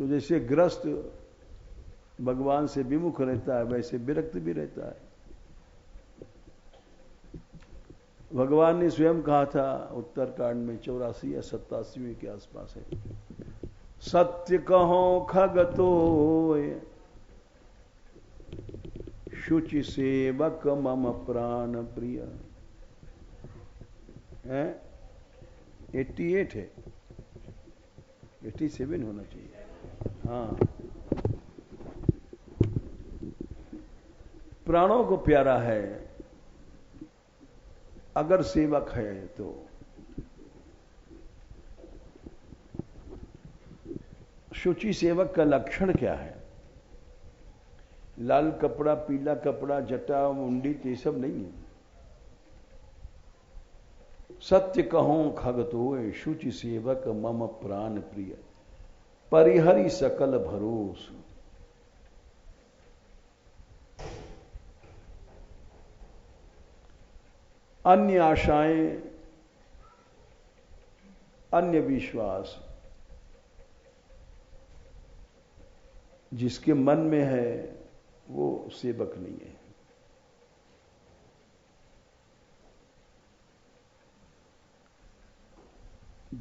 तो जैसे गृहस्थ भगवान से विमुख रहता है, वैसे विरक्त भी रहता है। भगवान ने स्वयं कहा था उत्तरकांड में 84 या 87 के आसपास है, सत्य कहो खगतो शुचि सेवक मम प्राण प्रिय है। 88 है, 87 होना चाहिए। हाँ, प्राणों को प्यारा है अगर सेवक है तो। शुचि सेवक का लक्षण क्या है? लाल कपड़ा, पीला कपड़ा, जटा मुंडी, ये सब नहीं है। सत्य कहूं खगतोय शुचि सेवक मम प्राण प्रिय परिहरि सकल भरोस। अन्य आशाएं, अन्य विश्वास जिसके मन में है वो सेवक नहीं है।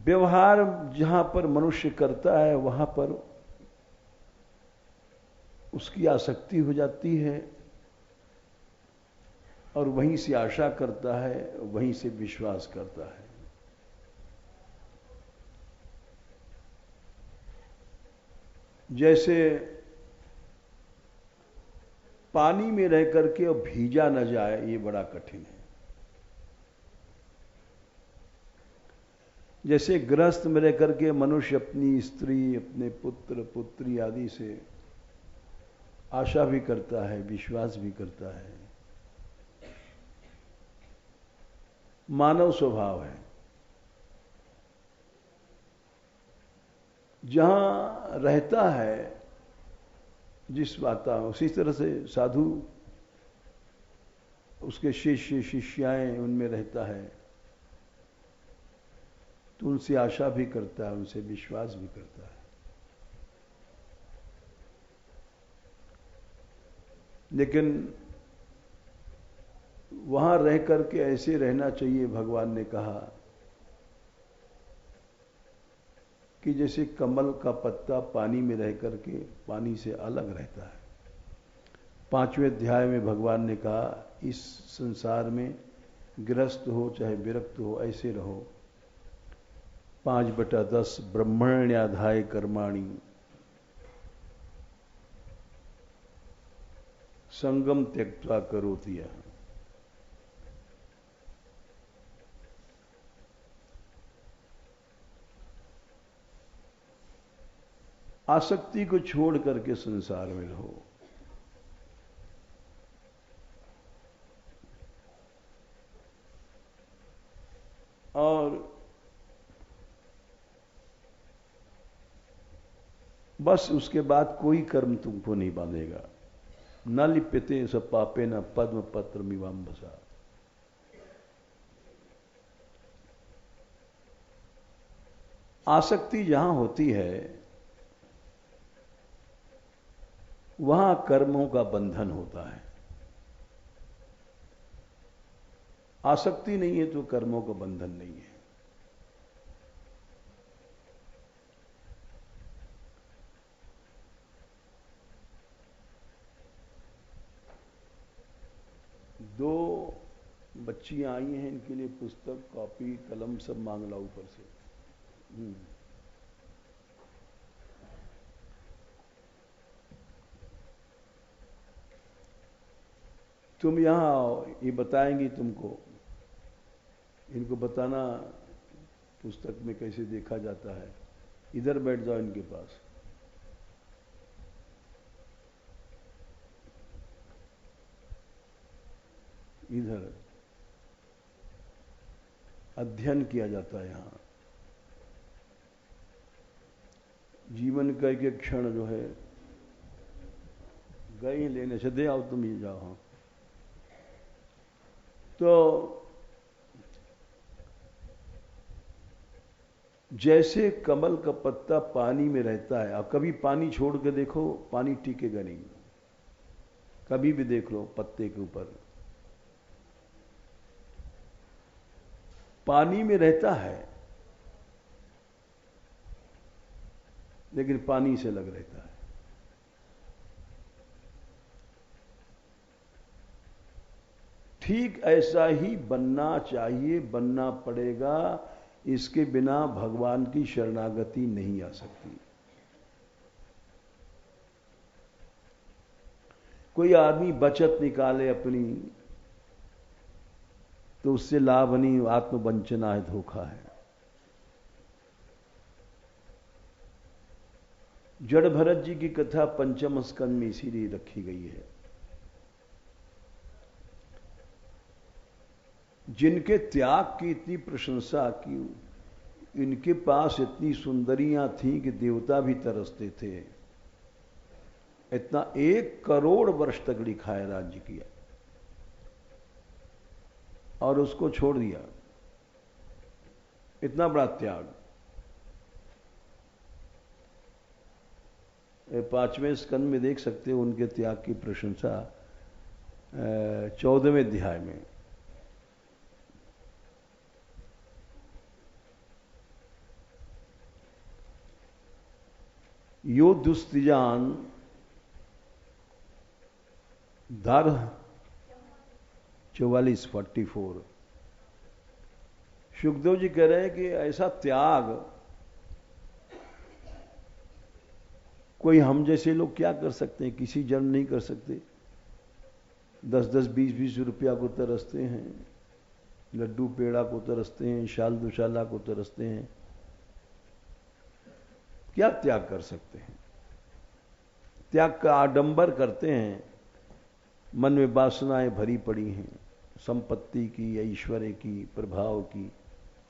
व्यवहार जहां पर मनुष्य करता है वहां पर उसकी आसक्ति हो जाती है और वहीं से आशा करता है, वहीं से विश्वास करता है। जैसे पानी में रह करके और भीजा न जाए, ये बड़ा कठिन है। जैसे गृहस्थ में रह करके मनुष्य अपनी स्त्री, अपने पुत्र पुत्री आदि से आशा भी करता है, विश्वास भी करता है, मानव स्वभाव है। जहां रहता है जिस वातावरण, उसी तरह से साधु उसके शिष्य शिष्याएं उनमें रहता है तो उनसे आशा भी करता है, उनसे विश्वास भी करता है। लेकिन वहां रह करके ऐसे रहना चाहिए, भगवान ने कहा कि जैसे कमल का पत्ता पानी में रह करके पानी से अलग रहता है। 5वें अध्याय में भगवान ने कहा इस संसार में गृहस्थ हो चाहे विरक्त हो ऐसे रहो। 5/10 ब्रह्मण्याधाय कर्माणि संगम त्यक्त्वा करोति यः। आसक्ति को छोड़ करके संसार में रहो। और बस उसके बाद कोई कर्म तुमको नहीं बांधेगा। न लिप्यते स पापे न पद्म पत्र मिवाम्बसा। आसक्ति जहां होती है वहां कर्मों का बंधन होता है। आसक्ति नहीं है तो कर्मों का बंधन नहीं है। दो बच्चियां आई हैं, इनके लिए पुस्तक कॉपी कलम सब मांग ला ऊपर से। तुम यहां आओ, ये बताएंगी तुमको। इनको बताना पुस्तक में कैसे देखा जाता है। इधर बैठ जाओ इनके पास। इधर अध्ययन किया जाता है। यहां जीवन का एक क्षण जो है गए लेने से दे आओ, तुम ही जाओ। हाँ, तो जैसे कमल का पत्ता पानी में रहता है, अब कभी पानी छोड़ के देखो, पानी टिकेगा नहीं। कभी भी देख लो पत्ते के ऊपर, पानी में रहता है लेकिन पानी से अलग रहता है। ठीक ऐसा ही बनना चाहिए, बनना पड़ेगा। इसके बिना भगवान की शरणागति नहीं आ सकती। कोई आदमी बचत निकाले अपनी तो उससे लाभ नहीं, आत्मवंचना है, धोखा है। जड़ भरत जी की कथा पंचम स्कंद में इसीलिए रखी गई है। जिनके त्याग की इतनी प्रशंसा की, इनके पास इतनी सुंदरियां थीं कि देवता भी तरसते थे। इतना 1 करोड़ वर्ष तक लिखा है राज्य किया और उसको छोड़ दिया। इतना बड़ा त्याग। 5वें स्कंद में देख सकते हो उनके त्याग की प्रशंसा 14वें अध्याय में। यो दुस्तिजान दार 44 सुखदेव जी कह रहे हैं कि ऐसा त्याग कोई हम जैसे लोग क्या कर सकते हैं, किसी जन नहीं कर सकते। 10-10, 20-20 रुपया को तरसते हैं, लड्डू पेड़ा को तरसते हैं, शाल दुशाला को तरसते हैं। क्या त्याग कर सकते हैं? त्याग का आडंबर करते हैं। मन में वासनाएं भरी पड़ी हैं, संपत्ति की, ऐश्वर्य की, प्रभाव की।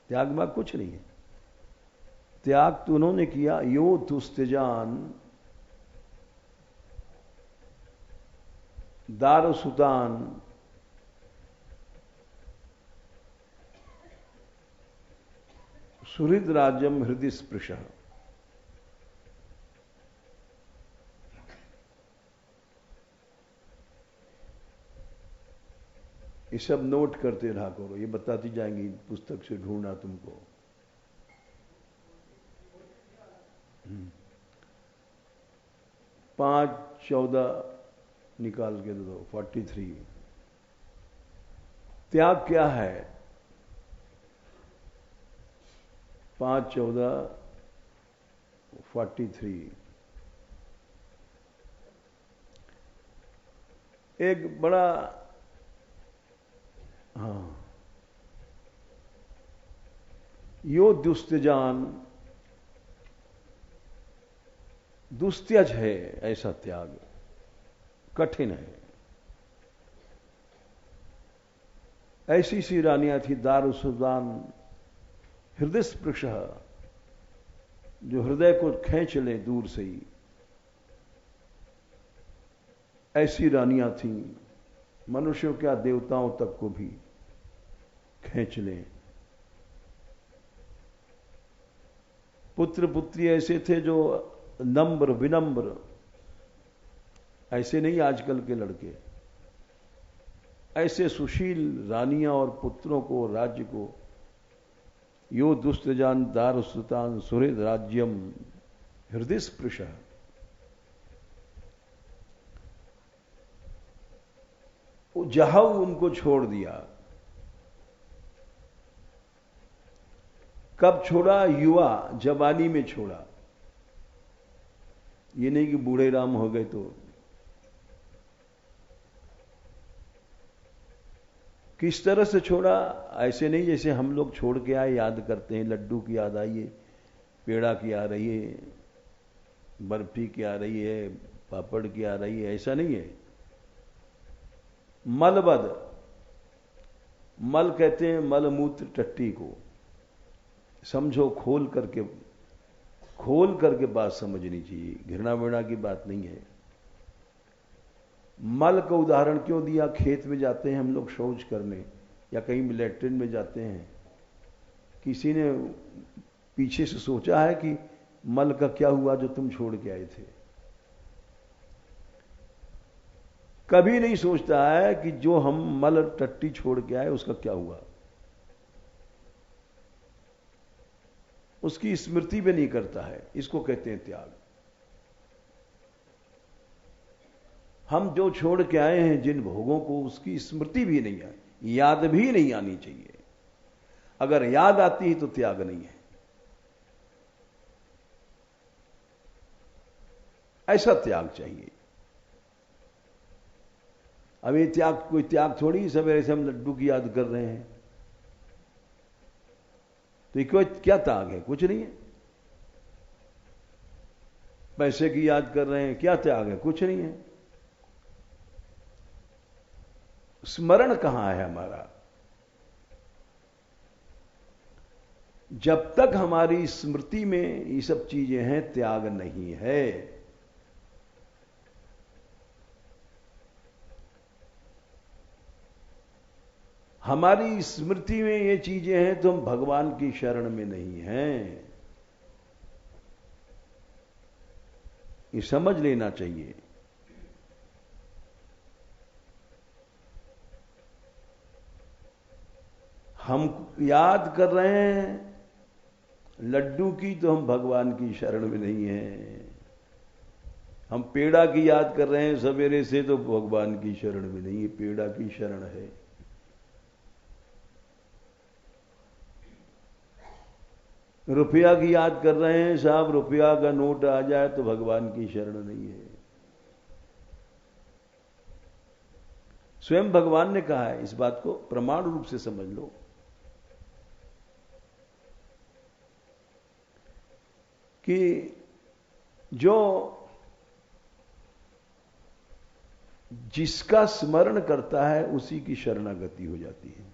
त्याग में कुछ नहीं है। त्याग तो उन्होंने किया। यो दुस्तिजान दारसुतान सुहृद राज्यम हृदय स्पृश। ये सब नोट करते रहा करो, ये बताती जाएंगी पुस्तक से ढूंढना तुमको। 5-14 निकाल के दे दो। 43 त्याग क्या है? 5-14-43 एक बड़ा, हाँ, यो दुस्त्यजान, दुस्त्यज है ऐसा त्याग, कठिन है। ऐसी सी रानियां थी दारुसुदान हृदय स्पृश, जो हृदय को खींच ले दूर से ही। ऐसी रानियां थीं, मनुष्यों क्या देवताओं तक को भी खींच लें। पुत्र पुत्री ऐसे थे जो नम्र विनम्र, ऐसे नहीं आजकल के लड़के। ऐसे सुशील रानियां और पुत्रों को, राज्य को। यो दुस्तजान दारुसुतान सुहृद राज्यम हृदय स्पृश। जहां उनको छोड़ दिया। कब छोड़ा? युवा जवानी में छोड़ा। ये नहीं कि बूढ़े राम हो गए तो। किस तरह से छोड़ा? ऐसे नहीं जैसे हम लोग छोड़ के आए, याद करते हैं, लड्डू की याद आई है, पेड़ा की आ रही है, बर्फी की आ रही है, पापड़ की आ रही है। ऐसा नहीं है। मलबद, मल कहते हैं मलमूत्र टट्टी को। समझो, खोल करके बात समझनी चाहिए। घृणा विणा की बात नहीं है। मल का उदाहरण क्यों दिया? खेत में जाते हैं हम लोग शौच करने, या कहीं लैट्रिन में जाते हैं, किसी ने पीछे से सोचा है कि मल का क्या हुआ जो तुम छोड़ के आए थे? कभी नहीं सोचता है कि जो हम मल टट्टी छोड़ के आए उसका क्या हुआ। उसकी स्मृति भी नहीं करता है। इसको कहते हैं त्याग। हम जो छोड़ के आए हैं जिन भोगों को, उसकी स्मृति भी नहीं है, याद भी नहीं आनी चाहिए। अगर याद आती है तो त्याग नहीं है। ऐसा त्याग चाहिए। अब ये त्याग कोई त्याग थोड़ी सवेरे से हम लड्डू की याद कर रहे हैं, तो ये कोई क्या त्याग है? कुछ नहीं है। पैसे की याद कर रहे हैं, क्या त्याग है? कुछ नहीं है। स्मरण कहां है हमारा? जब तक हमारी स्मृति में ये सब चीजें हैं, त्याग नहीं है। हमारी स्मृति में ये चीजें हैं तो हम भगवान की शरण में नहीं हैं। ये समझ लेना चाहिए। हम याद कर रहे हैं लड्डू की, तो हम भगवान की शरण में नहीं हैं। हम पेड़ा की याद कर रहे हैं सवेरे से, तो भगवान की शरण में नहीं है, पेड़ा की शरण है। रुपया की याद कर रहे हैं, साहब रुपया का नोट आ जाए तो भगवान की शरण नहीं है। स्वयं भगवान ने कहा है, इस बात को प्रमाण रूप से समझ लो। कि जो जिसका स्मरण करता है उसी की शरणागति हो जाती है।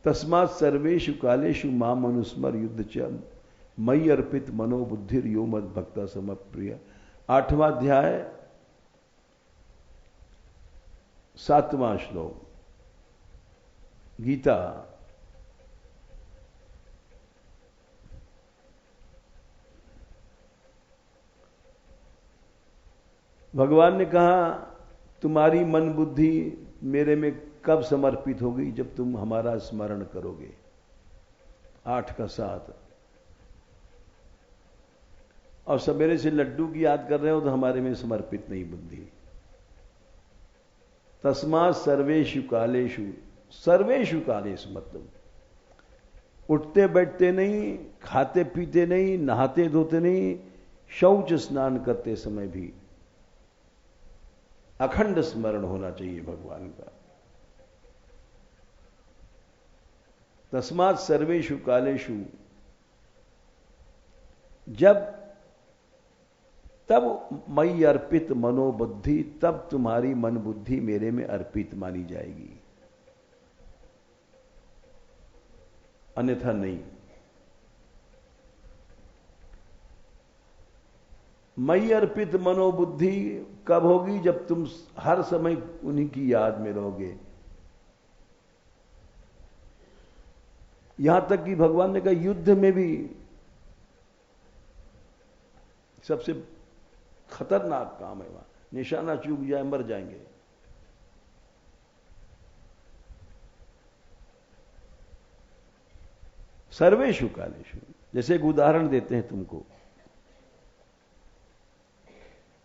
तस्मात् सर्वेषु कालेषु माम अनुस्मर युद्ध च मयि अर्पित मनोबुद्धिर यो मद भक्ता समप्रिय। 8वां अध्याय 7वां श्लोक गीता। भगवान ने कहा तुम्हारी मन बुद्धि मेरे में कब समर्पित होगी? जब तुम हमारा स्मरण करोगे। 8 का 7। और सवेरे से लड्डू की याद कर रहे हो तो हमारे में समर्पित नहीं बुद्धि। तस्मात् सर्वेषु कालेषु, सर्वेषु कालेषु मतलब उठते बैठते नहीं, खाते पीते नहीं, नहाते धोते नहीं, शौच स्नान करते समय भी अखंड स्मरण होना चाहिए भगवान का। तस्मात् सर्वेषु कालेषु, जब तब मयि अर्पित मनोबुद्धि, तब तुम्हारी मन बुद्धि मेरे में अर्पित मानी जाएगी, अन्यथा नहीं। मयि अर्पित मनोबुद्धि कब होगी? जब तुम हर समय उन्हीं की याद में रहोगे। यहां तक कि भगवान ने कहा युद्ध में भी सबसे खतरनाक काम है, वहां निशाना चूक जाए मर जाएंगे। सर्वेषु कालेषु, जैसे एक उदाहरण देते हैं तुमको,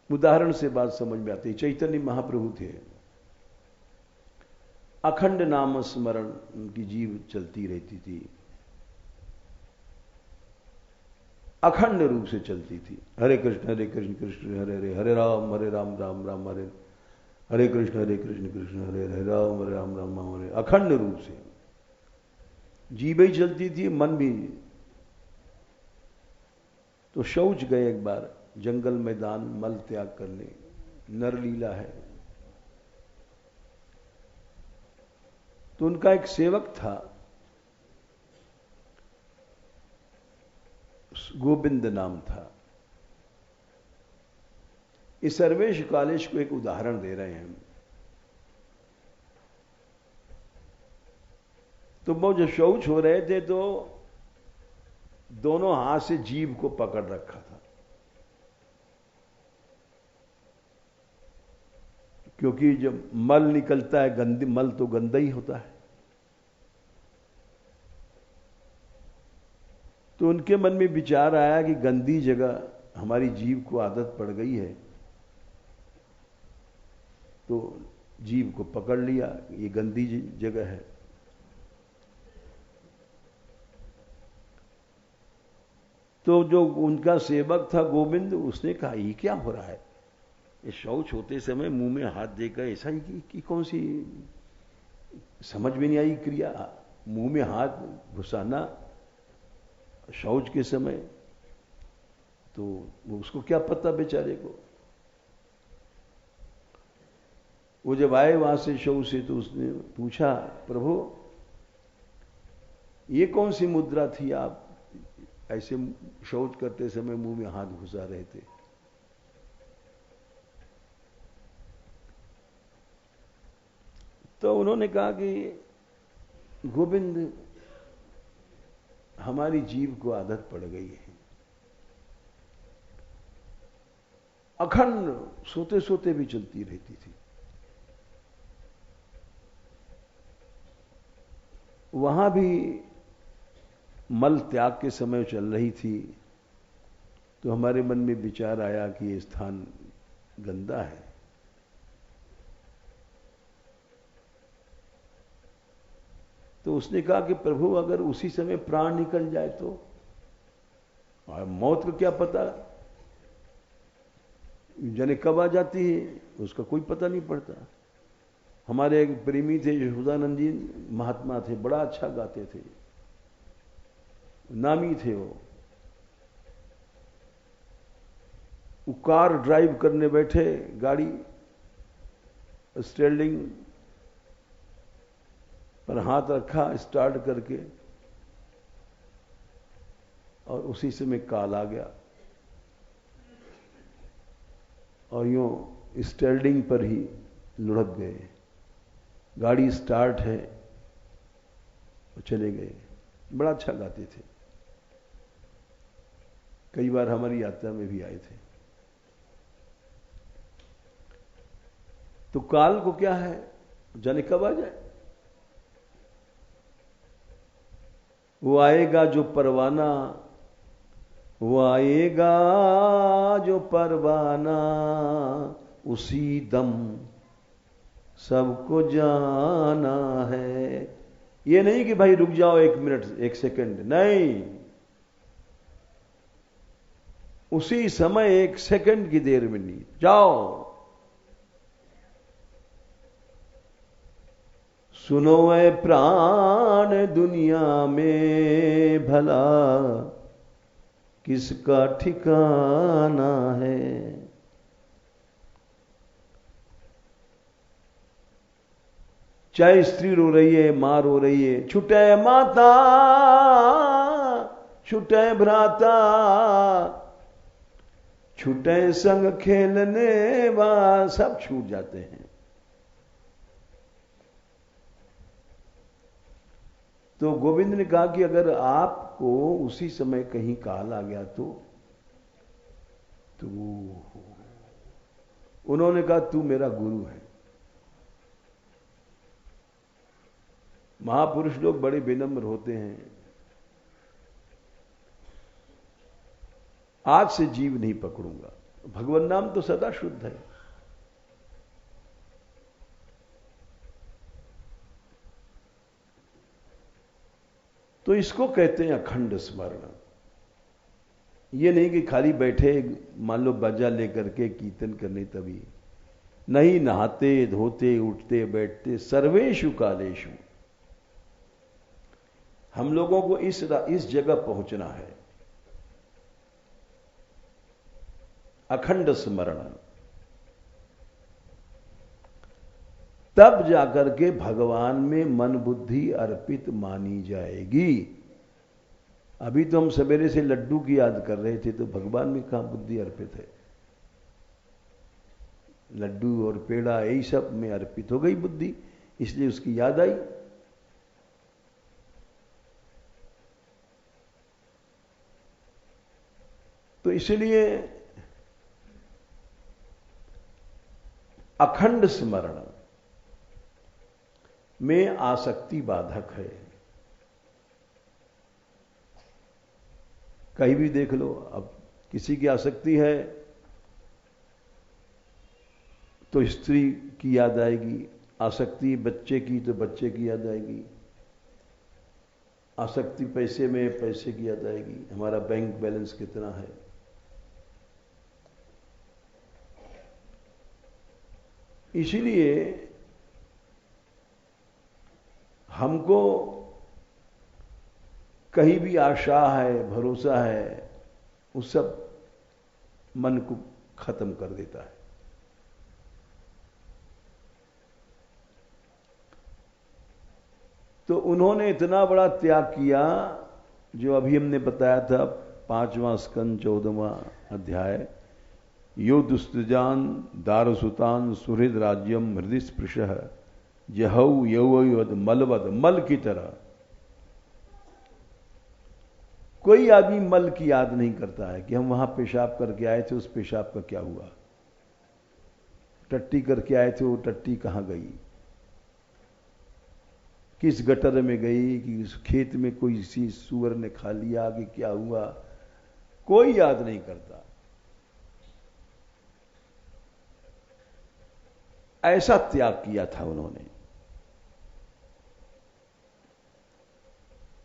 उदाहरण से बात समझ में आती है। चैतन्य महाप्रभु थे, अखंड नाम स्मरण उनकी जीव चलती रहती थी, अखंड रूप से चलती थी। हरे कृष्ण कृष्ण हरे हरे, हरे राम राम राम हरे, हरे कृष्ण कृष्ण हरे हरे, हरे राम राम हरे। अखंड रूप से जीव ही चलती थी, मन भी। तो शौच गए एक बार जंगल मैदान मल त्याग करने, नरलीला है। तो उनका एक सेवक था, गोविंद नाम था। इस सर्वेश कालेश को एक उदाहरण दे रहे हैं हम। तो वो जब शौच हो रहे थे तो दोनों हाथ से जीभ को पकड़ रखा था, क्योंकि जब मल निकलता है, गंदी मल तो गंदा ही होता है। तो उनके मन में विचार आया कि गंदी जगह हमारी जीभ को आदत पड़ गई है, तो जीभ को पकड़ लिया, ये गंदी जगह है। तो जो उनका सेवक था गोविंद, उसने कहा ये क्या हो रहा है, ये शौच होते समय मुंह में हाथ देकर ऐसा ही कि कौन सी समझ में नहीं आई क्रिया, मुंह में हाथ घुसाना शौच के समय। तो उसको क्या पता बेचारे को। वो जब आए वहां से शौच से तो उसने पूछा, प्रभु ये कौन सी मुद्रा थी, आप ऐसे शौच करते समय मुंह में हाथ घुसा रहे थे। तो उन्होंने कहा कि गोविंद हमारी जीभ को आदत पड़ गई है, अखंड सोते सोते भी चलती रहती थी। वहां भी मल त्याग के समय चल रही थी, तो हमारे मन में विचार आया कि ये स्थान गंदा है। तो उसने कहा कि प्रभु अगर उसी समय प्राण निकल जाए तो, और मौत का क्या पता, जाने कब आ जाती है उसका कोई पता नहीं पड़ता। हमारे एक प्रेमी थे यशोदानंद जी, महात्मा थे, बड़ा अच्छा गाते थे, नामी थे वो कार ड्राइव करने बैठे, गाड़ी स्टीयरिंग पर हाथ रखा स्टार्ट करके, और उसी समय काल आ गया और यूं स्टीयरिंग पर ही लुढ़क गए। गाड़ी स्टार्ट है और चले गए। बड़ा अच्छा गाते थे, कई बार हमारी यात्रा में भी आए थे। तो काल को क्या है, जाने कब आ जाए। वो आएगा जो परवाना, वो आएगा जो परवाना, उसी दम सबको जाना है। ये नहीं कि भाई रुक जाओ 1 मिनट 1 सेकंड, नहीं, उसी समय 1 सेकंड की देर में नहीं जाओ। सुनो ए प्राण दुनिया में भला किसका ठिकाना है। चाहे स्त्री रो रही है, मां रो रही है, छूटे माता छूटे भ्राता, छूटे संग खेलने वा, सब छूट जाते हैं। तो गोविंद ने कहा कि अगर आपको उसी समय कहीं काल आ गया तो उन्होंने कहा तू मेरा गुरु है। महापुरुष लोग बड़े विनम्र होते हैं। आज से जीव नहीं पकड़ूंगा, भगवान नाम तो सदा शुद्ध है। तो इसको कहते हैं अखंड स्मरण। ये नहीं कि खाली बैठे मान लो बाजा लेकर के कीर्तन करने, तभी नहीं, नहाते धोते उठते बैठते सर्वेषु कालेषु हम लोगों को इस जगह पहुंचना है, अखंड स्मरण। तब जाकर के भगवान में मन बुद्धि अर्पित मानी जाएगी। अभी तो हम सवेरे से लड्डू की याद कर रहे थे, तो भगवान में कहां बुद्धि अर्पित है। लड्डू और पेड़ा यही सब में अर्पित हो गई बुद्धि, इसलिए उसकी याद आई। तो इसलिए अखंड स्मरण में आसक्ति बाधक है। कहीं भी देख लो, अब किसी की आसक्ति है तो स्त्री की याद आएगी, आसक्ति बच्चे की तो बच्चे की याद आएगी, आसक्ति पैसे में पैसे की याद आएगी, हमारा बैंक बैलेंस कितना है। इसीलिए हमको कहीं भी आशा है, भरोसा है, उस सब मन को खत्म कर देता है। तो उन्होंने इतना बड़ा त्याग किया, जो अभी हमने बताया था 5वां स्कंद 14वां अध्याय, यो दुस्तजान दारसुतान सुहृद राज्यम हृदय स्पृश जहऊ यौवद मलवद, मल की तरह। कोई आदमी मल की याद नहीं करता है कि हम वहां पेशाब करके आए थे, उस पेशाब का क्या हुआ, टट्टी करके आए थे, वो टट्टी कहां गई, किस गटर में गई, कि उस खेत में कोई सी सुअर ने खा लिया, कि क्या हुआ, कोई याद नहीं करता। ऐसा त्याग किया था उन्होंने।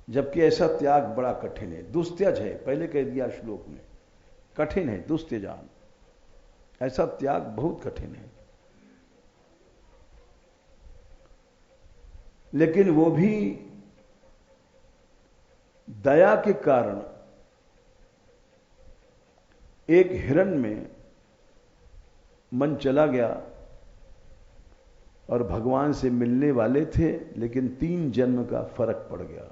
जबकि ऐसा त्याग बड़ा कठिन है, दुस्त्यज है, पहले कह दिया श्लोक में, कठिन है, दुस्त्यजान। ऐसा त्याग बहुत कठिन है। लेकिन वो भी दया के कारण एक हिरण में मन चला गया और भगवान से मिलने वाले थे, लेकिन 3 जन्म का फर्क पड़ गया,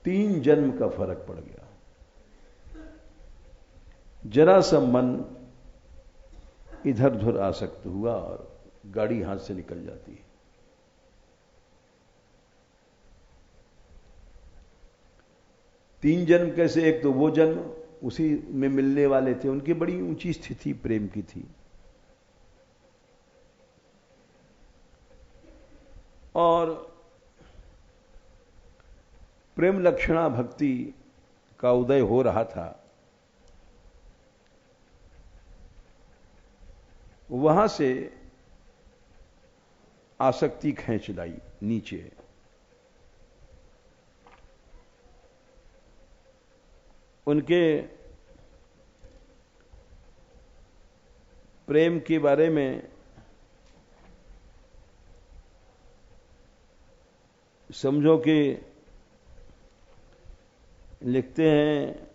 3 जन्म का फर्क पड़ गया। जरा सा मन इधर उधर आसक्त हुआ और गाड़ी हाथ से निकल जाती है। तीन जन्म कैसे, एक तो वो जन्म उसी में मिलने वाले थे, उनकी बड़ी ऊंची स्थिति प्रेम की थी, और प्रेम लक्षणा भक्ति का उदय हो रहा था। वहां से आसक्ति खींच लाई नीचे। उनके प्रेम के बारे में समझो कि लिखते हैं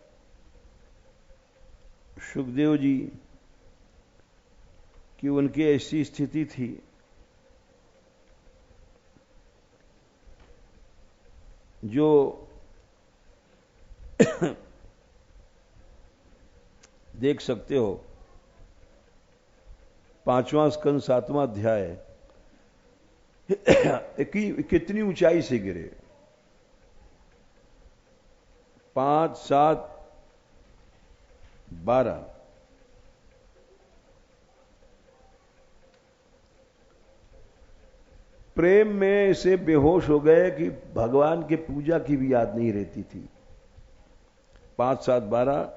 सुखदेव जी कि उनकी ऐसी स्थिति थी जो देख सकते हो 5वां स्कंद 7वां अध्याय कितनी ऊंचाई से गिरे, 5, 7, 12। प्रेम में से बेहोश हो गए कि भगवान के पूजा की भी याद नहीं रहती थी। 5, 7, 12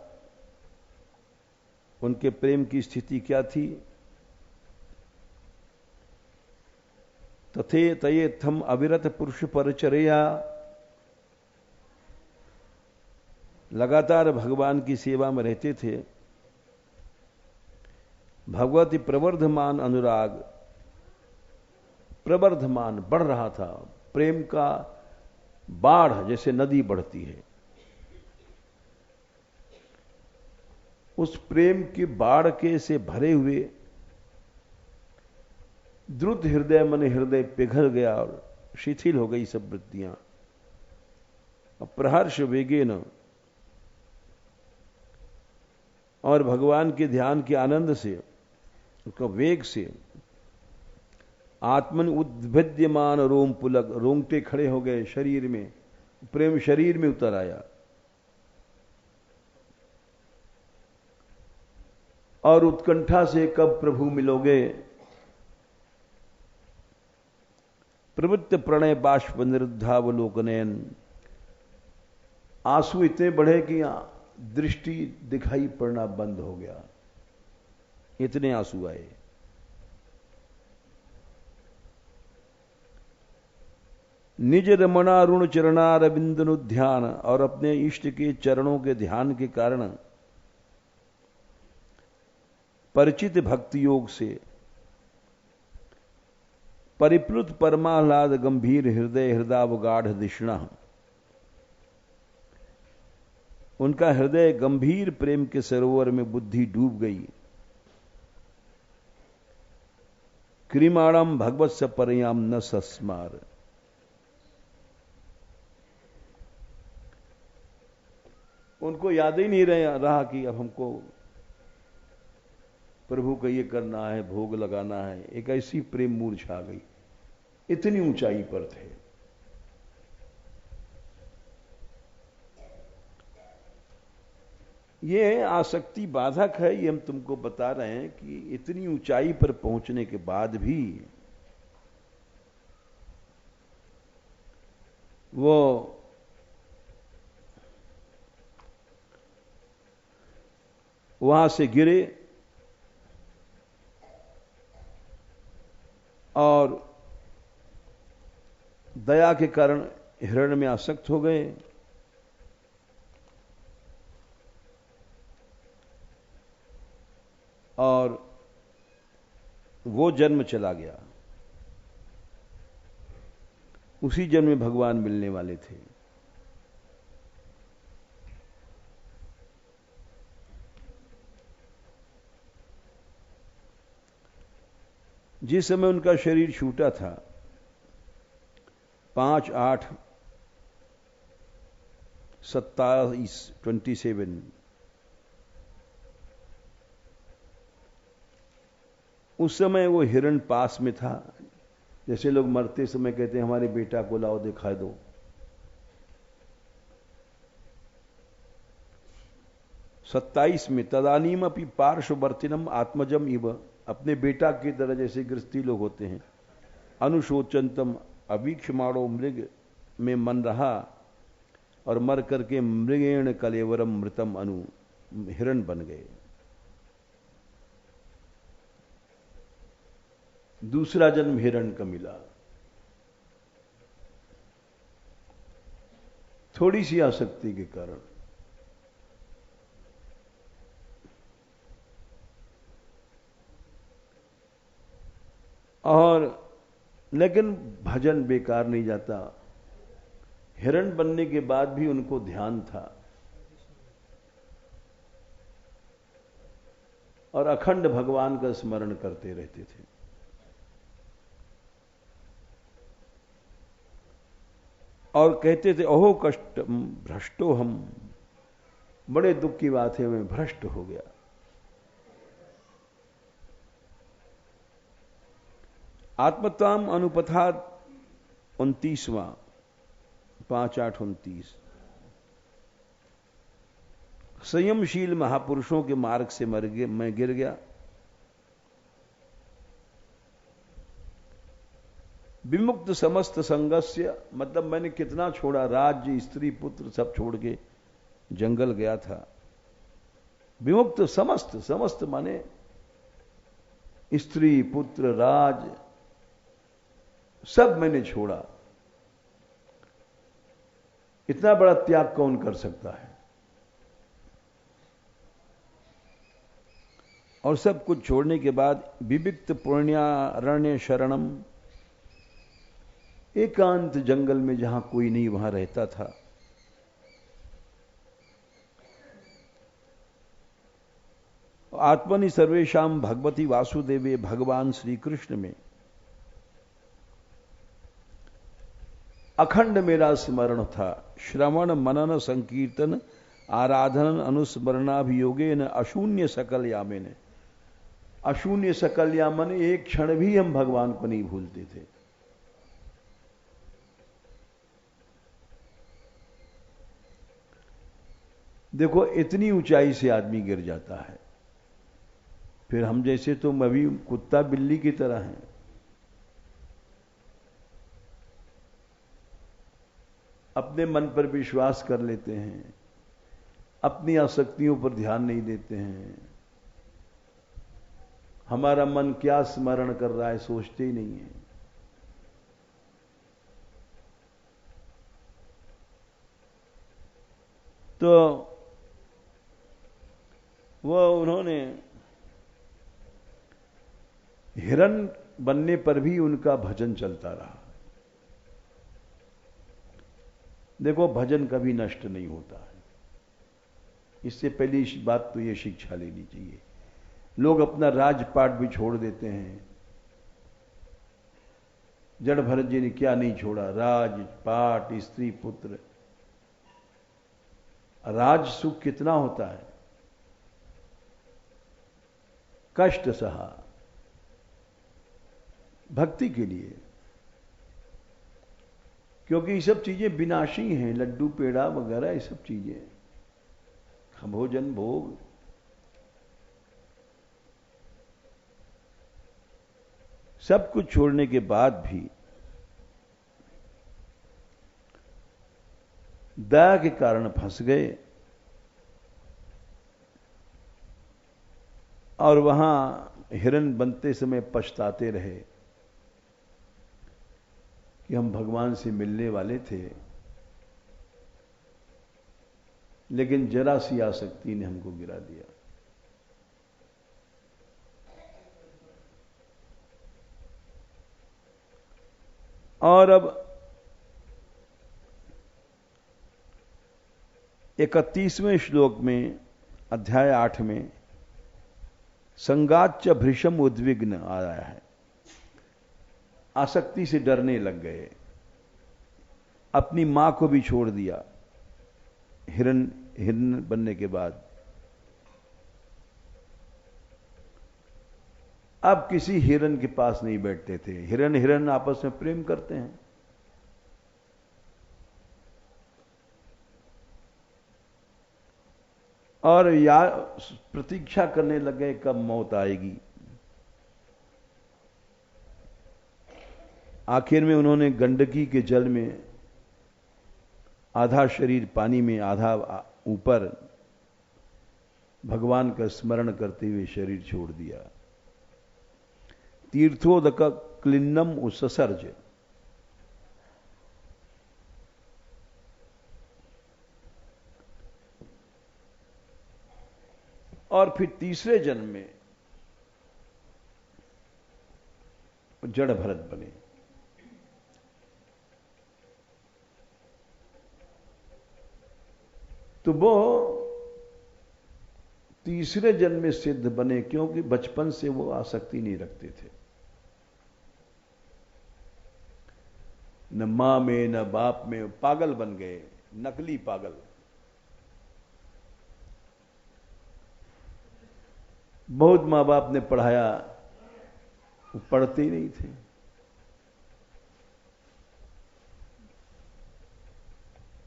उनके प्रेम की स्थिति क्या थी। तथे तये थम अविरत पुरुष परचर्या, लगातार भगवान की सेवा में रहते थे। भगवती प्रवर्धमान अनुराग, प्रवर्धमान बढ़ रहा था, प्रेम का बाढ़ जैसे नदी बढ़ती है, उस प्रेम की बाढ़ के से भरे हुए द्रुत हृदय मन हृदय पिघल गया और शिथिल हो गई सब वृत्तियां। प्रहर्ष वेगे न, और भगवान के ध्यान के आनंद से, उसका वेग से आत्मन उद्भिद्यमान रोम पुलक, रोंगटे खड़े हो गए शरीर में, प्रेम शरीर में उतर आया। और उत्कंठा से कब प्रभु मिलोगे। प्रवृत्त प्रणय बाष्प निरुद्धावलोकनयन, आंसू इतने बढ़े कि दृष्टि दिखाई पड़ना बंद हो गया, इतने आंसू आए। निज रमणारुण चरणारविंदनु ध्यान, और अपने इष्ट के चरणों के ध्यान के कारण परिचित भक्ति योग से परिप्लुत परमाह्लाद गंभीर हृदय हृदयावगाढ़ दिशना, उनका हृदय गंभीर प्रेम के सरोवर में बुद्धि डूब गई। क्रीमाणम भगवत स परयाम न सस्मार, उनको याद ही नहीं रहा कि अब हमको प्रभु का ये करना है, भोग लगाना है। एक ऐसी प्रेम मूर्छा गई, इतनी ऊंचाई पर थे। ये आसक्ति बाधक है, ये हम तुमको बता रहे हैं कि इतनी ऊंचाई पर पहुंचने के बाद भी वो वहां से गिरे और दया के कारण हिरण में आसक्त हो गए। और वो जन्म चला गया, उसी जन्म में भगवान मिलने वाले थे। जिस समय उनका शरीर छूटा था 5/8/27, उस समय वो हिरण पास में था। जैसे लोग मरते समय कहते हैं हमारे बेटा को लाओ दिखा दो। सत्ताईस में तदानीम अपनी पार्श्ववर्तिनम आत्मजम इव, अपने बेटा की तरह जैसे गृहस्थी लोग होते हैं, अनुशोचंतम अवीक्षमाणो मृग में मन रहा और मर करके मृगेण कलेवरम मृतम अनु, हिरण बन गए। दूसरा जन्म हिरण का मिला। थोड़ी सी आसक्ति के कारण। और लेकिन भजन बेकार नहीं जाता। हिरण बनने के बाद भी उनको ध्यान था और अखंड भगवान का स्मरण करते रहते थे। और कहते थे अहो कष्ट भ्रष्टो हम, बड़े दुख की बात है, मैं भ्रष्ट हो गया। आत्मत्वाम अनुपथात 29वां 5/8/29, संयमशील महापुरुषों के मार्ग से मैं गिर गया। विमुक्त समस्त संगस्य, मतलब मैंने कितना छोड़ा, राज्य स्त्री पुत्र सब छोड़ के जंगल गया था। विमुक्त समस्त, समस्त माने स्त्री पुत्र राज सब मैंने छोड़ा। इतना बड़ा त्याग कौन कर सकता है। और सब कुछ छोड़ने के बाद विविक्त पुण्यारण्य शरणम, एकांत जंगल में जहां कोई नहीं वहां रहता था। आत्मनि सर्वेशाम भगवती वासुदेवे, भगवान श्री कृष्ण में अखंड मेरा स्मरण था। श्रवण मनन संकीर्तन आराधन अनुस्मरणाभियोगे न अशून्य सकल यामे ने, अशून्य सकल यामन, एक क्षण भी हम भगवान को नहीं भूलते थे। देखो इतनी ऊंचाई से आदमी गिर जाता है। फिर हम जैसे तो अभी कुत्ता बिल्ली की तरह हैं। अपने मन पर विश्वास कर लेते हैं, अपनी आसक्तियों पर ध्यान नहीं देते हैं। हमारा मन क्या स्मरण कर रहा है सोचते ही नहीं है। तो वो उन्होंने हिरण बनने पर भी उनका भजन चलता रहा। देखो, भजन कभी नष्ट नहीं होता है। इससे पहली बात तो ये शिक्षा लेनी चाहिए। लोग अपना राजपाट भी छोड़ देते हैं। जड़ भरत जी ने क्या नहीं छोड़ा? राजपाट, स्त्री पुत्र। राज सुख कितना होता है, कष्ट सहा भक्ति के लिए, क्योंकि ये सब चीजें विनाशी हैं। लड्डू पेड़ा वगैरह ये सब चीजें, भोजन भोग, सब कुछ छोड़ने के बाद भी दया के कारण फंस गए और वहां हिरण बनते समय पछताते रहे कि हम भगवान से मिलने वाले थे, लेकिन जरा सी आसक्ति ने हमको गिरा दिया। और अब 31वें श्लोक में, अध्याय 8 में, संगाच्च भृशम उद्विग्न आया है। आसक्ति से डरने लग गए, अपनी मां को भी छोड़ दिया हिरण बनने के बाद। अब किसी हिरण के पास नहीं बैठते थे। हिरण आपस में प्रेम करते हैं। और या प्रतीक्षा करने लगे कब मौत आएगी। आखिर में उन्होंने गंडकी के जल में, आधा शरीर पानी में आधा ऊपर, भगवान का स्मरण करते हुए शरीर छोड़ दिया। तीर्थोदक क्लिन्नम उससर्ज। और फिर तीसरे जन्म में जड़ भरत बने। तो वो तीसरे जन्म में सिद्ध बने, क्योंकि बचपन से वो आसक्ति नहीं रखते थे। न मां में न बाप में, पागल बन गए, नकली पागल। बहुत मां बाप ने पढ़ाया, वो पढ़ते ही नहीं थे।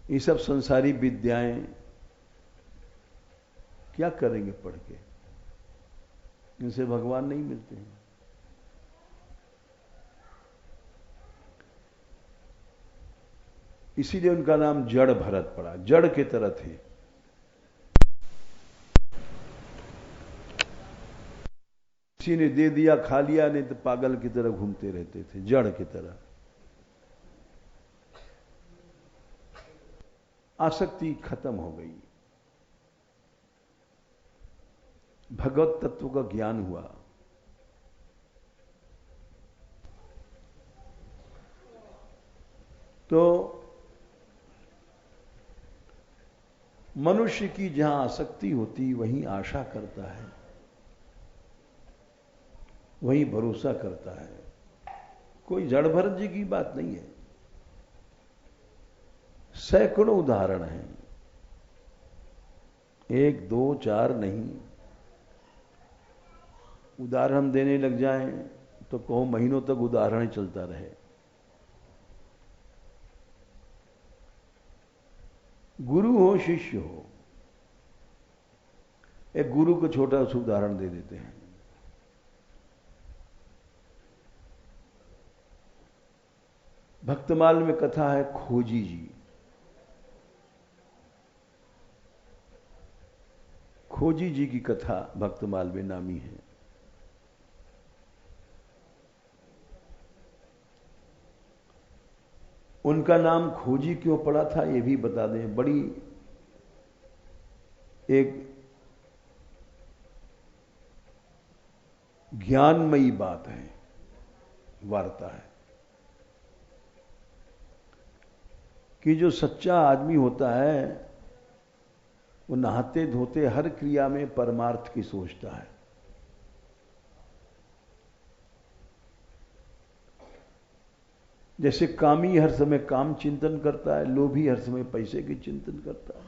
ये सब संसारी विद्याएं क्या करेंगे पढ़ के? इनसे भगवान नहीं मिलते हैं। इसीलिए उनका नाम जड़ भरत पड़ा, जड़ की तरह थे। किसी ने दे दिया खा लिया, नहीं तो पागल की तरह घूमते रहते थे, जड़ की तरह। आसक्ति खत्म हो गई, भगवत तत्व का ज्ञान हुआ। तो मनुष्य की जहां आसक्ति होती वहीं आशा करता है, वहीं भरोसा करता है। कोई जड़ भरत जी की बात नहीं है, सैकड़ों उदाहरण हैं, 1 2 4 नहीं। उदाहरण देने लग जाएं तो कहो महीनों तक उदाहरण चलता रहे। गुरु हो शिष्य हो, एक गुरु को छोटा सा उदाहरण दे देते हैं। भक्तमाल में कथा है खोजी जी। खोजी जी की कथा भक्तमाल में नामी है। उनका नाम खोजी क्यों पड़ा था यह भी बता दें। बड़ी एक ज्ञानमयी बात है, वार्ता है कि जो सच्चा आदमी होता है वो नहाते धोते हर क्रिया में परमार्थ की सोचता है। जैसे कामी हर समय काम चिंतन करता है, लोभी हर समय पैसे की चिंतन करता है,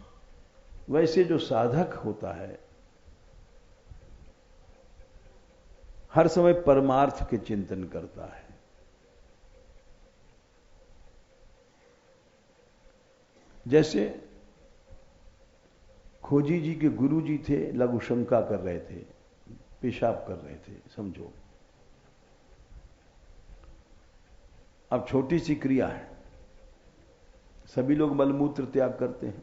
वैसे जो साधक होता है हर समय परमार्थ के चिंतन करता है। जैसे खोजी जी के गुरु जी थे, लघु शंका कर रहे थे, पेशाब कर रहे थे समझो। अब छोटी सी क्रिया है, सभी लोग मलमूत्र त्याग करते हैं,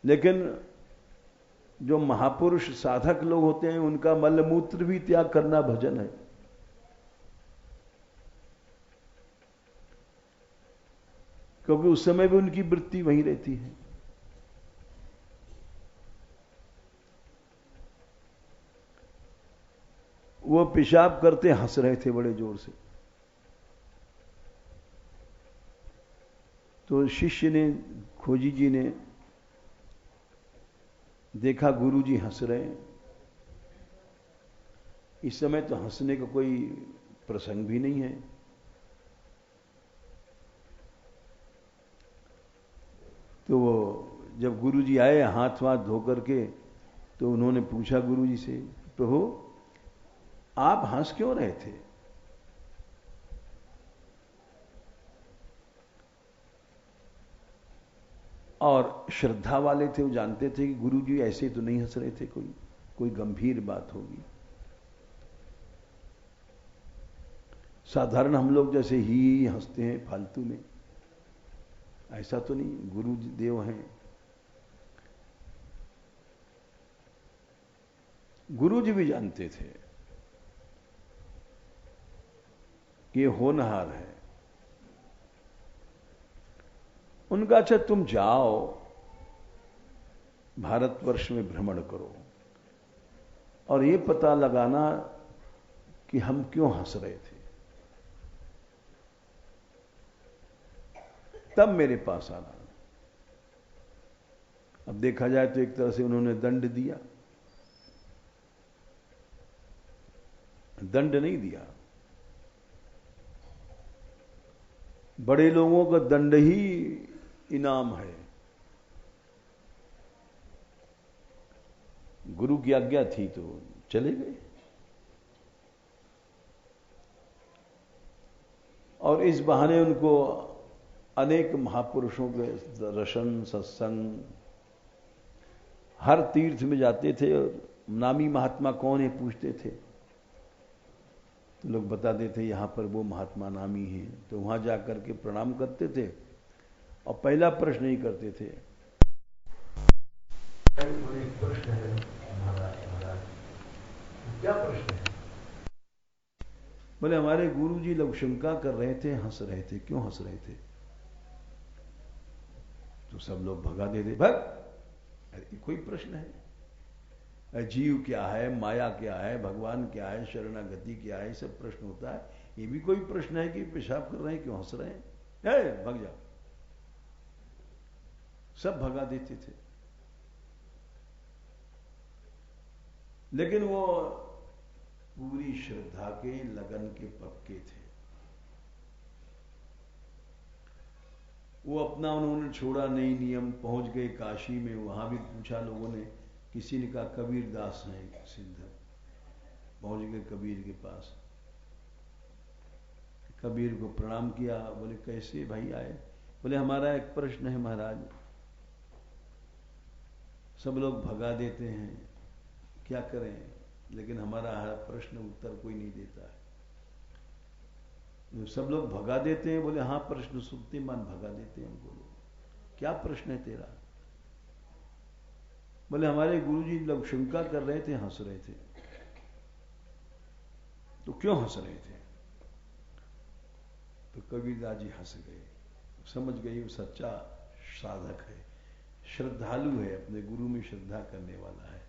लेकिन जो महापुरुष साधक लोग होते हैं उनका मलमूत्र भी त्याग करना भजन है। क्योंकि उस समय भी उनकी वृत्ति वहीं रहती है। वो पेशाब करते हंस रहे थे बड़े जोर से। तो शिष्य ने, खोजी जी ने देखा गुरु जी हंस रहे हैं, इस समय तो हंसने का कोई प्रसंग भी नहीं है। तो वो जब गुरु जी आए हाथ वाथ धो करके, तो उन्होंने पूछा गुरु जी से, प्रभु आप हंस क्यों रहे थे? और श्रद्धा वाले थे, वो जानते थे कि गुरु जी ऐसे तो नहीं हंस रहे थे, कोई गंभीर बात होगी। साधारण हम लोग जैसे ही हंसते हैं फालतू में, ऐसा तो नहीं, गुरु देव हैं। गुरु जी भी जानते थे कि ये होनहार है। उनका अच्छा तुम जाओ भारतवर्ष में भ्रमण करो और ये पता लगाना कि हम क्यों हंस रहे थे, तब मेरे पास आना। अब देखा जाए तो एक तरह से उन्होंने दंड दिया, दंड नहीं दिया। बड़े लोगों का दंड ही इनाम है। गुरु की आज्ञा थी तो चले गए। और इस बहाने उनको अनेक महापुरुषों के दर्शन सत्संग, हर तीर्थ में जाते थे और नामी महात्मा कौन है पूछते थे तो लोग बता देते यहां पर वो महात्मा नामी है। तो वहां जाकर के प्रणाम करते थे और पहला प्रश्न ही करते थे, प्रश्न है महाराज, क्या प्रश्न है? बोले हमारे गुरु जी लोग शंका कर रहे थे, हंस रहे थे, क्यों हंस रहे थे? तो सब लोग भगा देते, भग, अरे कोई प्रश्न है? जीव क्या है, माया क्या है, भगवान क्या है, शरणागति क्या है, सब प्रश्न होता है। ये भी कोई प्रश्न है कि पेशाब कर रहे हैं क्यों हंस रहे हैं? भग जाओ। सब भगा देते थे। लेकिन वो पूरी श्रद्धा के, लगन के पक्के थे। वो अपना उन्होंने छोड़ा नहीं नियम। पहुंच गए काशी में, वहां भी पूछा लोगों ने, किसी ने कहा कबीर दास हैं सिद्ध। पहुंच गए कबीर के पास, कबीर को प्रणाम किया। बोले कैसे भाई आए? बोले हमारा एक प्रश्न है महाराज, सब लोग भगा देते हैं, क्या करें, लेकिन हमारा हर प्रश्न उत्तर कोई नहीं देता है। सब लोग भगा देते हैं। बोले हाँ, प्रश्न सुनते मान भगा देते हैं हमको लोग। क्या प्रश्न है तेरा? बोले हमारे गुरुजी लोग शंका कर रहे थे, हंस रहे थे। तो क्यों हंस रहे थे? तो कबीरदास जी हंस गए, समझ गए वो सच्चा साधक है, श्रद्धालु है, अपने गुरु में श्रद्धा करने वाला है।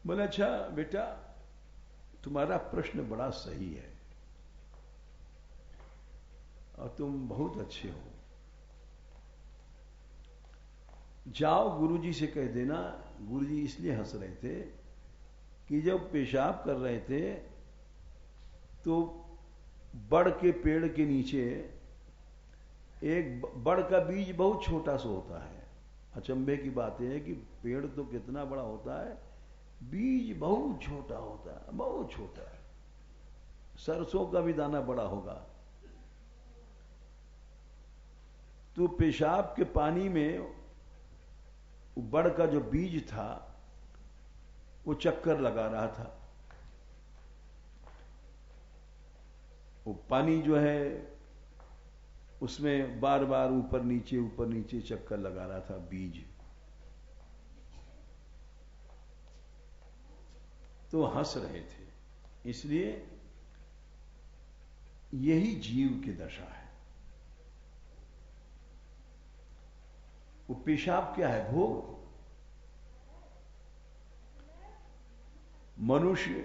बोले अच्छा बेटा, तुम्हारा प्रश्न बड़ा सही है और तुम बहुत अच्छे हो। जाओ गुरुजी से कह देना। गुरुजी इसलिए हंस रहे थे कि जब पेशाब कर रहे थे तो बड़ के पेड़ के नीचे एक बड़ का बीज बहुत छोटा सा होता है। अचंभे की बात यह है कि पेड़ तो कितना बड़ा होता है, बीज बहुत छोटा होता है, बहुत छोटा है, सरसों का भी दाना बड़ा होगा। तो पेशाब के पानी में बड़ का जो बीज था वो चक्कर लगा रहा था। वो पानी जो है उसमें बार बार ऊपर नीचे चक्कर लगा रहा था बीज। तो हंस रहे थे। इसलिए यही जीव की दशा है। वो पेशाब क्या है? भोग। मनुष्य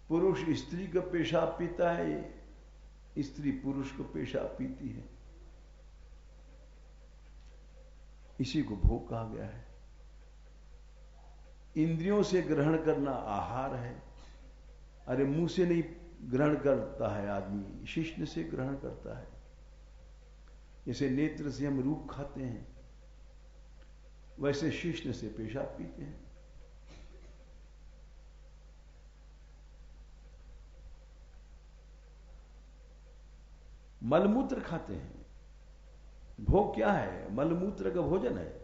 पुरुष स्त्री का पेशाब पीता है, स्त्री पुरुष को पेशाब पीती है। इसी को भोग कहा गया है। इंद्रियों से ग्रहण करना आहार है। अरे मुंह से नहीं ग्रहण करता है आदमी, शिश्न से ग्रहण करता है। जैसे नेत्र से हम रूप खाते हैं, वैसे शिश्न से पेशाब पीते हैं। मलमूत्र खाते हैं। भोग क्या है? मलमूत्र का भोजन है।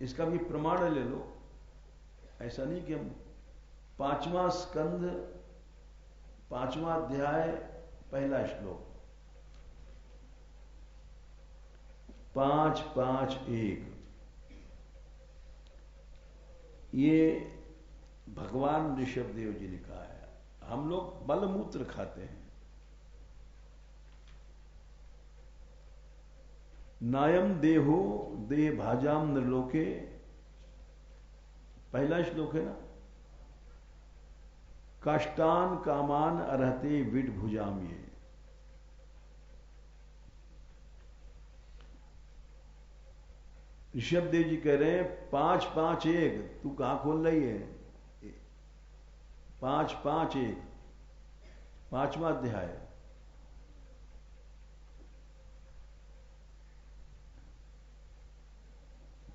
इसका भी प्रमाण ले लो। ऐसा नहीं कि हम 5वां स्कंध 5वां अध्याय 1 श्लोक 5:5:1 ये भगवान ऋषभदेव जी ने कहा है। हम लोग मलमूत्र खाते हैं। नायम देहो देह भाजाम नृलोके, 1 श्लोक है ना। काष्टान कामान अरहते विट भुजाम। ये ऋषभदेव जी कह रहे हैं 5:5:1। तू कहां खोल रही है? 5:5:1 5वां अध्याय।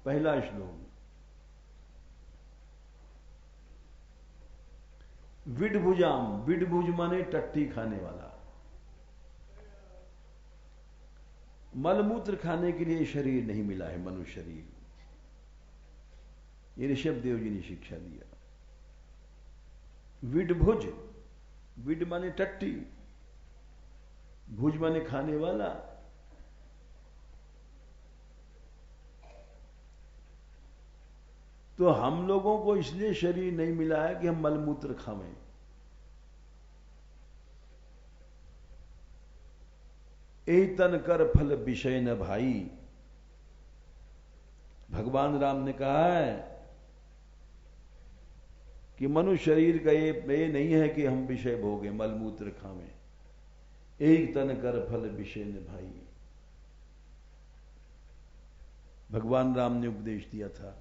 पहला श्लोक। विडभुजाम, विडभुज माने टट्टी खाने वाला। मलमूत्र खाने के लिए शरीर नहीं मिला है, मनुष्य शरीर। ये ऋषभदेव जी ने शिक्षा दिया। विडभुज, विड माने टट्टी, भुज माने खाने वाला। तो हम लोगों को इसलिए शरीर नहीं मिला है कि हम मलमूत्र खावें। ए तन कर फल विषय न भाई। भगवान राम ने कहा है कि मनुष्य शरीर का ये नहीं है कि हम विषय भोगे, मलमूत्र खावें। एक तन कर फल विषय न भाई। भगवान राम ने उपदेश दिया था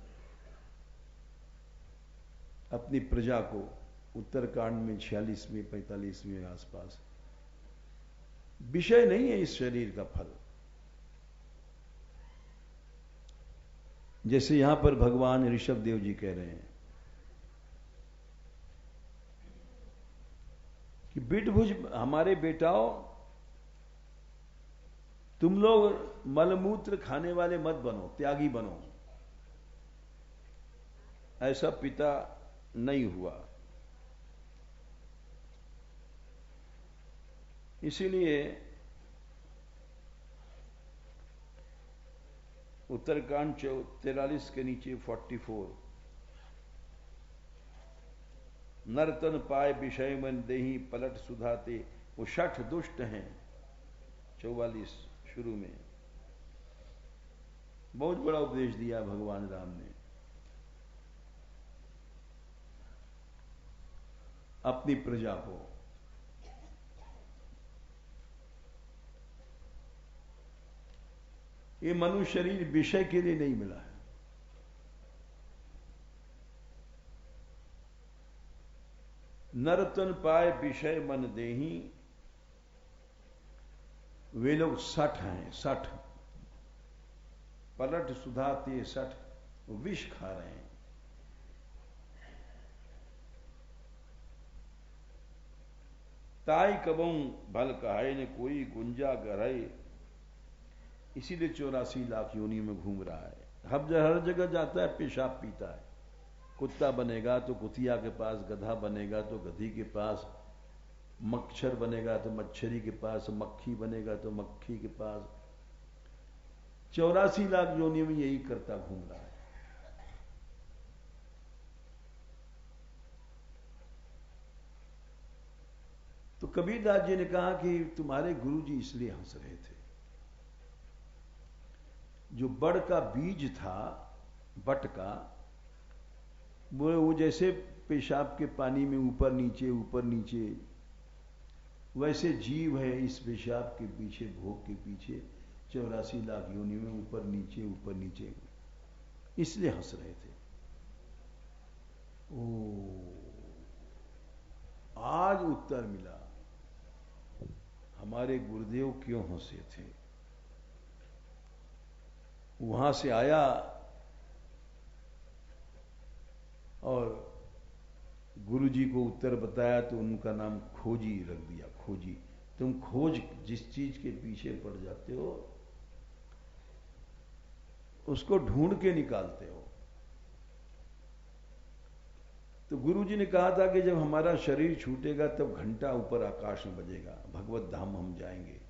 अपनी प्रजा को, उत्तरकांड में 46वें 45वें आसपास। विषय नहीं है इस शरीर का फल। जैसे यहां पर भगवान ऋषभदेव जी कह रहे हैं कि बिटभुज हमारे बेटाओं, तुम लोग मलमूत्र खाने वाले मत बनो, त्यागी बनो। ऐसा पिता नहीं हुआ। इसीलिए उत्तरकांड 43 के नीचे 44, नर्तन पाए विषय मन देही पलट सुधाते, वो 60 दुष्ट हैं। 44 शुरू में बहुत बड़ा उपदेश दिया भगवान राम ने अपनी प्रजा को। ये मनुष्य शरीर विषय के लिए नहीं मिला है। नर्तन पाए विषय मन देही, वे लोग 60 हैं। 60 पलट सुधाते 60, वो विष खा रहे हैं। ताई कबों भल कहाए ने कोई गुंजा गराए, इसीलिए 84 लाख योनि में घूम रहा है। हर जगह जाता है, पेशाब पीता है। कुत्ता बनेगा तो कुतिया के पास, गधा बनेगा तो गधी के पास, मच्छर बनेगा तो मच्छरी के पास, मक्खी बनेगा तो मक्खी के पास। 84 लाख योनि में यही करता घूम रहा है। तो कबीरदास जी ने कहा कि तुम्हारे गुरुजी इसलिए हंस रहे थे, जो बड़ का बीज था, बट का, वो जैसे पेशाब के पानी में ऊपर नीचे, वैसे जीव है इस पेशाब के पीछे, भोग के पीछे 84 लाख योनि में ऊपर नीचे, इसलिए हंस रहे थे। ओ, आज उत्तर मिला, हमारे गुरुदेव क्यों हंसे थे। वहां से आया और गुरुजी को उत्तर बताया तो उनका नाम खोजी रख दिया। खोजी, तुम खोज जिस चीज के पीछे पड़ जाते हो उसको ढूंढ के निकालते हो। तो गुरुजी ने कहा था कि जब हमारा शरीर छूटेगा तब घंटा ऊपर आकाश में बजेगा, भगवत धाम हम जाएंगे।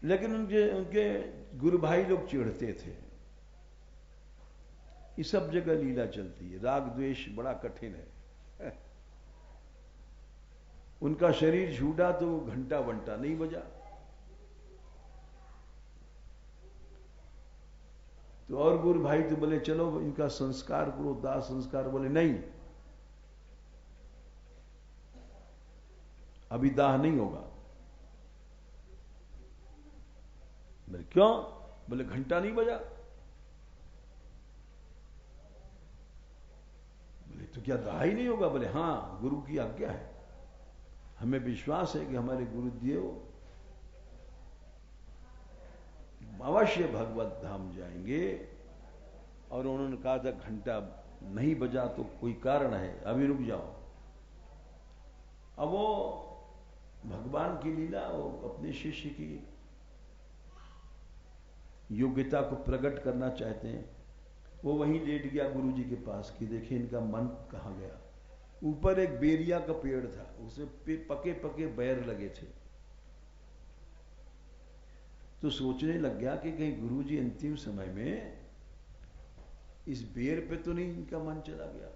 लेकिन उनके गुरु भाई लोग चिढ़ते थे। ये सब जगह लीला चलती है, राग द्वेष बड़ा कठिन है। उनका शरीर छूटा तो घंटा वंटा नहीं बजा। तो और गुरु भाई तो बोले चलो इनका संस्कार करो, दाह संस्कार। बोले नहीं, अभी दाह नहीं होगा। बोले क्यों? बोले घंटा नहीं बजा। बोले तो क्या दाह ही नहीं होगा? बोले हां, गुरु की आज्ञा है, हमें विश्वास है कि हमारे गुरुदेव अवश्य भगवत धाम जाएंगे। और उन्होंने कहा था घंटा नहीं बजा तो कोई कारण है, अभी रुक जाओ। अब वो भगवान की लीला, वो अपने शिष्य की योग्यता को प्रकट करना चाहते हैं। वो वहीं लेट गया गुरु जी के पास कि देखिए इनका मन कहां गया। ऊपर एक बेरिया का पेड़ था, उसमें पके पके बैर लगे थे। तो सोचने लग गया कि कहीं गुरु जी अंतिम समय में इस बेर पे तो नहीं इनका मन चला गया।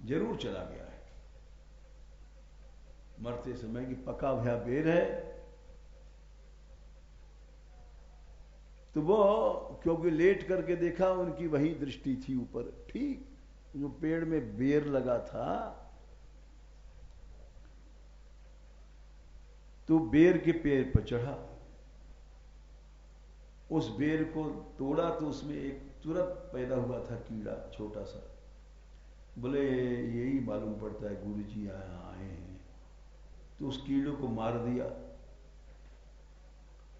जरूर चला गया है, मरते समय की पका हुआ बेर है। तो वो क्योंकि लेट करके देखा, उनकी वही दृष्टि थी ऊपर, ठीक जो पेड़ में बेर लगा था। तो बेर के पेड़ पर चढ़ा, उस बेर को तोड़ा तो उसमें एक तुरंत पैदा हुआ था कीड़ा छोटा सा। बोले यही मालूम पड़ता है गुरु जी आए हैं। तो उस कीड़े को मार दिया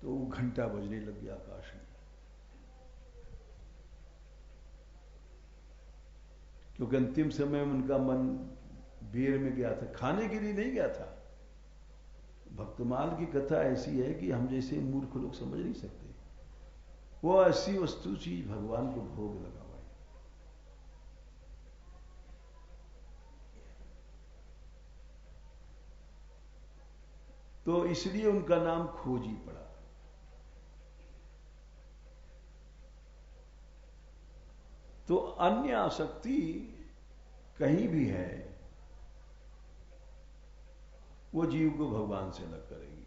तो वो घंटा बजने लग गया आकाश में। क्योंकि अंतिम समय में उनका मन बेर में गया था, खाने के लिए नहीं गया था। भक्तमाल की कथा ऐसी है कि हम जैसे मूर्ख लोग समझ नहीं सकते। वो ऐसी वस्तु चीज भगवान को भोग लगा हुआ है। तो इसलिए उनका नाम खोजी पड़ा। तो अन्य आसक्ति कहीं भी है, वो जीव को भगवान से अलग करेगी।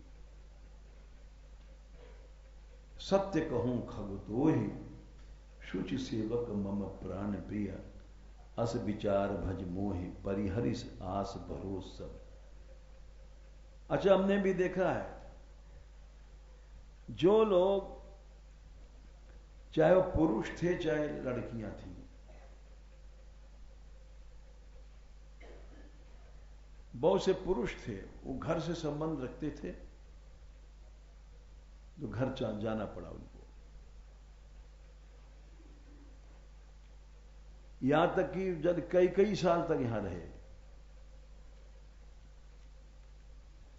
सत्य कहूं खग तो ही शुचि सेवक मम प्राण प्रिय, अस विचार भज मोहि परिहरिस आस भरोस सब। अच्छा, हमने भी देखा है जो लोग, चाहे वो पुरुष थे चाहे लड़कियां थी, बहुत से पुरुष थे वो घर से संबंध रखते थे तो घर जाना पड़ा उनको। यहां तक कि जब कई कई साल तक यहां रहे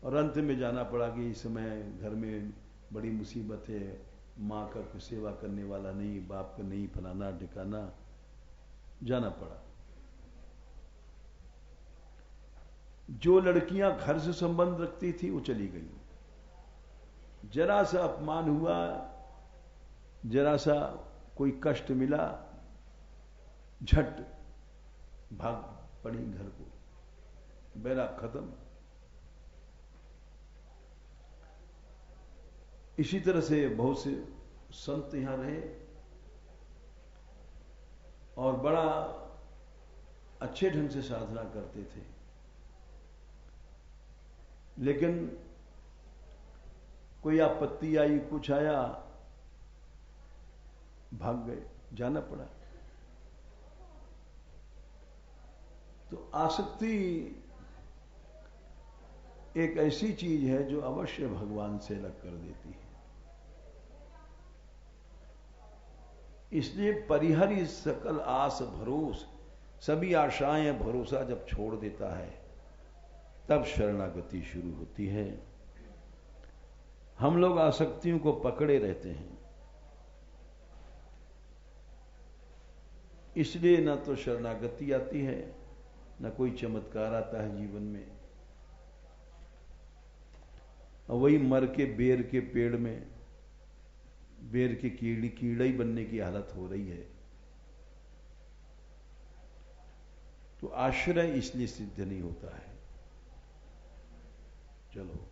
और अंत में जाना पड़ा कि इस समय घर में बड़ी मुसीबत है, मां का कोई सेवा करने वाला नहीं, बाप का नहीं, फलाना ठिकाना, जाना पड़ा। जो लड़कियां घर से संबंध रखती थी वो चली गई। जरा सा अपमान हुआ, जरा सा कोई कष्ट मिला, झट भाग पड़ी घर को, बेरा खत्म। इसी तरह से बहुत से संत यहां रहे और बड़ा अच्छे ढंग से साधना करते थे, लेकिन कोई आपत्ति आई, कुछ आया, भाग गए, जाना पड़ा। तो आसक्ति एक ऐसी चीज है जो अवश्य भगवान से अलग कर देती है। इसलिए परिहरि सकल आस भरोस, सभी आशाएं भरोसा जब छोड़ देता है तब शरणागति शुरू होती है। हम लोग आसक्तियों को पकड़े रहते हैं, इसलिए न तो शरणागति आती है न कोई चमत्कार आता है जीवन में। वही मर के बेर के पेड़ में बेर के कीड़ा ही बनने की हालत हो रही है। तो आश्रय इसलिए सिद्ध नहीं होता है। चलो।